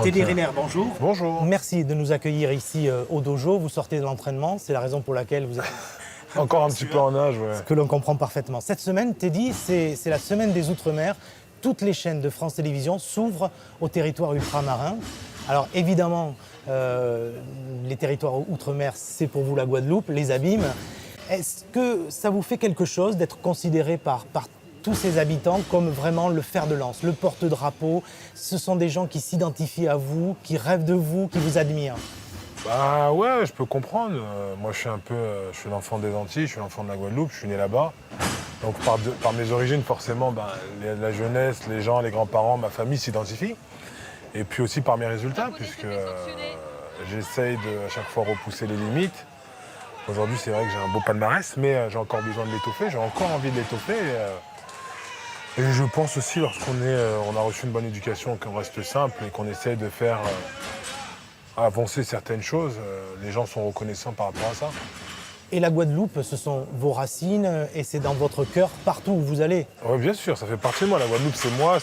Teddy Riner, bonjour. Bonjour. Merci de nous accueillir ici au dojo. Vous sortez de l'entraînement, c'est la raison pour laquelle vous êtes... Encore un petit peu en âge, ouais. Ce que l'on comprend parfaitement. Cette semaine, Teddy, c'est la semaine des Outre-mer. Toutes les chaînes de France Télévisions s'ouvrent au territoire ultramarin. Alors évidemment, les territoires outre-mer, c'est pour vous la Guadeloupe, les abîmes. Est-ce que ça vous fait quelque chose d'être considéré par tous ces habitants comme vraiment le fer de lance, le porte-drapeau? Ce sont des gens qui s'identifient à vous, qui rêvent de vous, qui vous admirent. Bah ouais, je peux comprendre. Moi, je suis l'enfant des Antilles, je suis l'enfant de la Guadeloupe, je suis né là-bas. Donc par mes origines, forcément, la jeunesse, les gens, les grands-parents, ma famille s'identifient. Et puis aussi par mes résultats, puisque j'essaye à chaque fois repousser les limites. Aujourd'hui, c'est vrai que j'ai un beau palmarès, mais j'ai encore besoin de l'étoffer, j'ai encore envie de l'étoffer. Et je pense aussi, on a reçu une bonne éducation, qu'on reste simple et qu'on essaie de faire avancer certaines choses, les gens sont reconnaissants par rapport à ça. Et la Guadeloupe, ce sont vos racines et c'est dans votre cœur partout où vous allez. Oui, bien sûr, ça fait partie de moi. La Guadeloupe, c'est moi,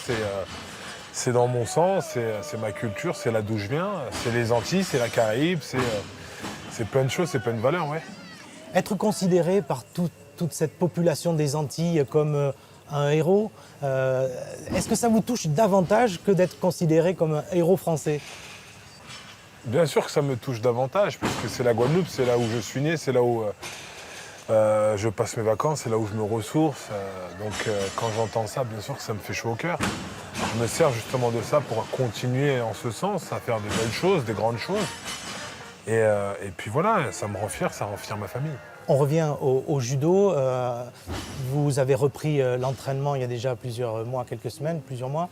c'est dans mon sang, c'est ma culture, c'est là d'où je viens, c'est les Antilles, c'est la Caraïbe, c'est plein de choses, c'est plein de valeurs, ouais. Être considéré par toute cette population des Antilles comme un héros, est-ce que ça vous touche davantage que d'être considéré comme un héros français ? Bien sûr que ça me touche davantage, puisque c'est la Guadeloupe, c'est là où je suis né, c'est là où je passe mes vacances, c'est là où je me ressource. Quand j'entends ça, bien sûr que ça me fait chaud au cœur. Je me sers justement de ça pour continuer en ce sens, à faire de belles choses, des grandes choses. Et puis voilà, ça me rend fier, ça rend fier ma famille. On revient au judo. Vous avez repris l'entraînement il y a déjà plusieurs mois, quelques semaines, plusieurs mois.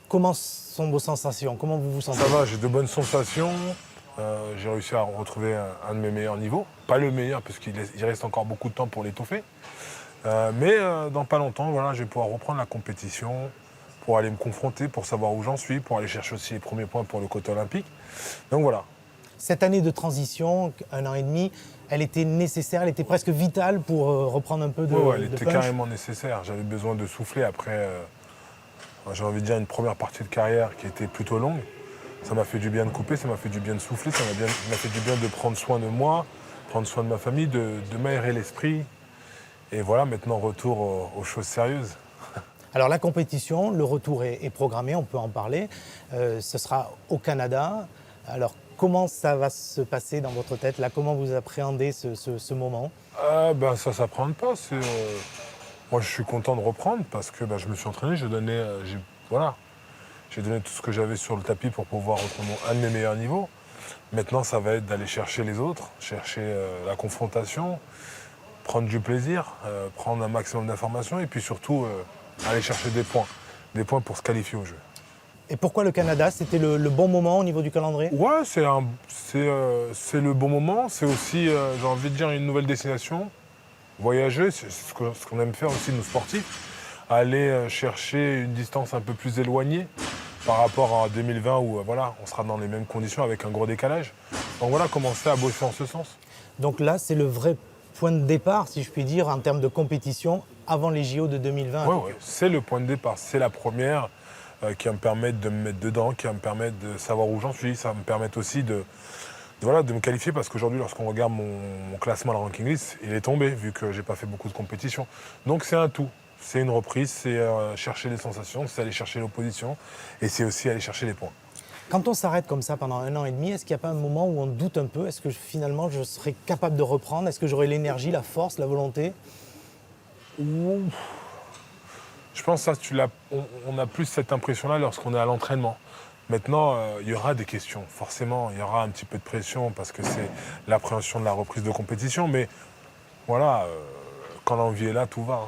Comment sont vos sensations? Comment vous vous sentez? Ça va, j'ai de bonnes sensations. J'ai réussi à retrouver un de mes meilleurs niveaux. Pas le meilleur, parce qu'il reste encore beaucoup de temps pour l'étoffer. Mais dans pas longtemps, voilà, je vais pouvoir reprendre la compétition, pour aller me confronter, pour savoir où j'en suis, pour aller chercher aussi les premiers points pour le côté olympique. Donc voilà. Cette année de transition, 1 an et demi, elle était nécessaire, elle était presque vitale pour reprendre un peu de Ouais, elle était punch. carrément nécessaire. J'avais besoin de souffler après, j'ai envie de dire, une première partie de carrière qui était plutôt longue. Ça m'a fait du bien de couper, ça m'a fait du bien de souffler, ça m'a fait du bien de prendre soin de moi, prendre soin de ma famille, de m'aérer l'esprit. Et voilà, maintenant, retour aux choses sérieuses. Alors la compétition, le retour est programmé, on peut en parler. Ce sera au Canada. Alors comment ça va se passer dans votre tête là? Comment vous appréhendez ce moment? Ça s'apprend pas. Moi, je suis content de reprendre parce que je me suis entraîné, j'ai donné tout ce que j'avais sur le tapis pour pouvoir retrouver un de mes meilleurs niveaux. Maintenant, ça va être d'aller chercher les autres, chercher la confrontation, prendre du plaisir, prendre un maximum d'informations et puis surtout aller chercher des points pour se qualifier au jeu. Et pourquoi le Canada? C'était le bon moment au niveau du calendrier? Ouais, c'est le bon moment. C'est aussi, j'ai envie de dire, une nouvelle destination. Voyager, c'est ce qu'on aime faire aussi, nous sportifs. Aller chercher une distance un peu plus éloignée par rapport à 2020 où on sera dans les mêmes conditions avec un gros décalage. Donc voilà, commencer à bosser en ce sens. Donc là, c'est le vrai point de départ, si je puis dire, en termes de compétition avant les JO de 2020. Oui, c'est le point de départ. C'est la première qui va me permettre de me mettre dedans, qui va me permettre de savoir où j'en suis. Ça va me permettre aussi de me qualifier parce qu'aujourd'hui, lorsqu'on regarde mon classement à la ranking list, il est tombé vu que j'ai pas fait beaucoup de compétitions. Donc c'est un tout. C'est une reprise, c'est chercher les sensations, c'est aller chercher l'opposition et c'est aussi aller chercher les points. Quand on s'arrête comme ça pendant 1 an et demi, est-ce qu'il n'y a pas un moment où on doute un peu? Est-ce que finalement je serai capable de reprendre? Est-ce que j'aurai l'énergie, la force, la volonté? Je pense que on a plus cette impression-là lorsqu'on est à l'entraînement. Maintenant, il y aura des questions. Forcément, il y aura un petit peu de pression parce que c'est l'appréhension de la reprise de compétition. Mais voilà, quand l'envie est là, tout va.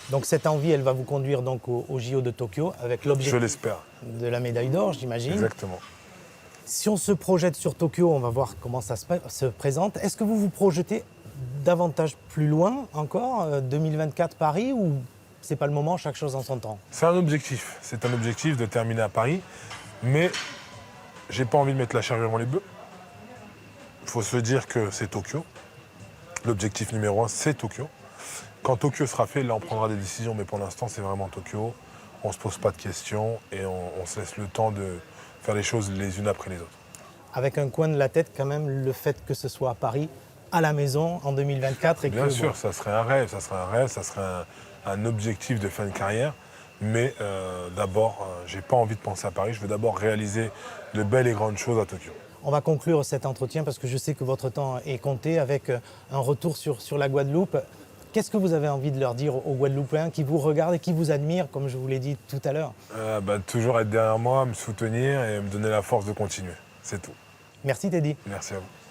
Donc cette envie, elle va vous conduire donc au JO de Tokyo avec Je l'objectif l'espère. de la médaille d'or, j'imagine. Exactement. Si on se projette sur Tokyo, on va voir comment ça se présente. Est-ce que vous vous projetez davantage plus loin encore, 2024 Paris, ou c'est pas le moment, chaque chose en son temps? C'est un objectif. C'est un objectif de terminer à Paris. Mais j'ai pas envie de mettre la charrue avant les bœufs. Il faut se dire que c'est Tokyo. L'objectif numéro 1, c'est Tokyo. Quand Tokyo sera fait, là, on prendra des décisions. Mais pour l'instant, c'est vraiment Tokyo. On ne se pose pas de questions et on se laisse le temps faire les choses les unes après les autres. Avec un coin de la tête quand même le fait que ce soit à Paris, à la maison en 2024 et Bien que sûr, ça serait un rêve, ça serait un objectif de fin de carrière. Mais d'abord, j'ai pas envie de penser à Paris, je veux d'abord réaliser de belles et grandes choses à Tokyo. on va conclure cet entretien parce que je sais que votre temps est compté avec un retour sur la Guadeloupe. Qu'est-ce que vous avez envie de leur dire aux Guadeloupéens qui vous regardent et qui vous admirent, comme je vous l'ai dit tout à l'heure? Toujours être derrière moi, me soutenir et me donner la force de continuer. C'est tout. Merci Teddy. Merci à vous.